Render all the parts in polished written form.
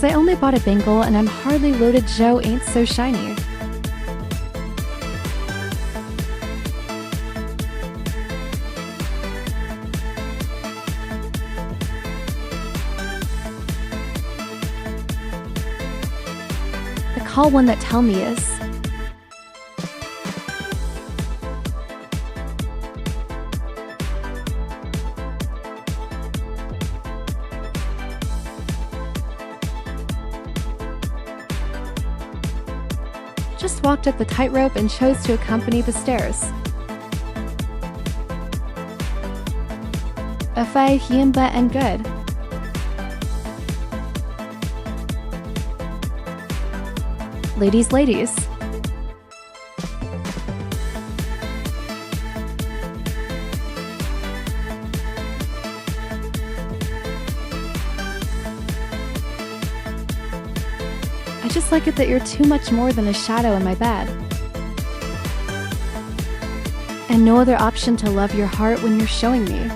Cause I only bought a bangle and I'm hardly loaded. Joe ain't so shiny. The call one that tell me is just walked up the tightrope and chose to accompany the stairs. Afai hiemba and good. Ladies. I just like it that you're too much more than a shadow in my bed. And no other option to love your heart when you're showing me.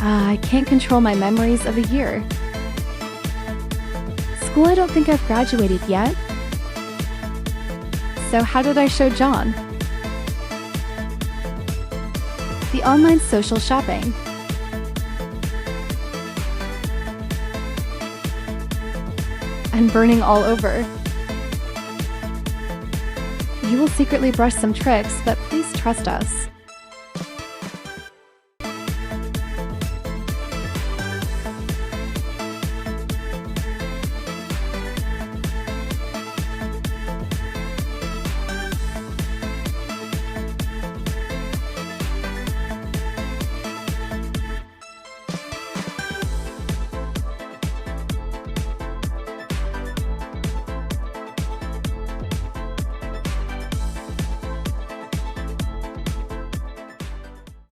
I can't control my memories of a year. School, I don't think I've graduated yet. So how did I show John? The online social shopping. And burning all over. You will secretly brush some tricks, but please trust us.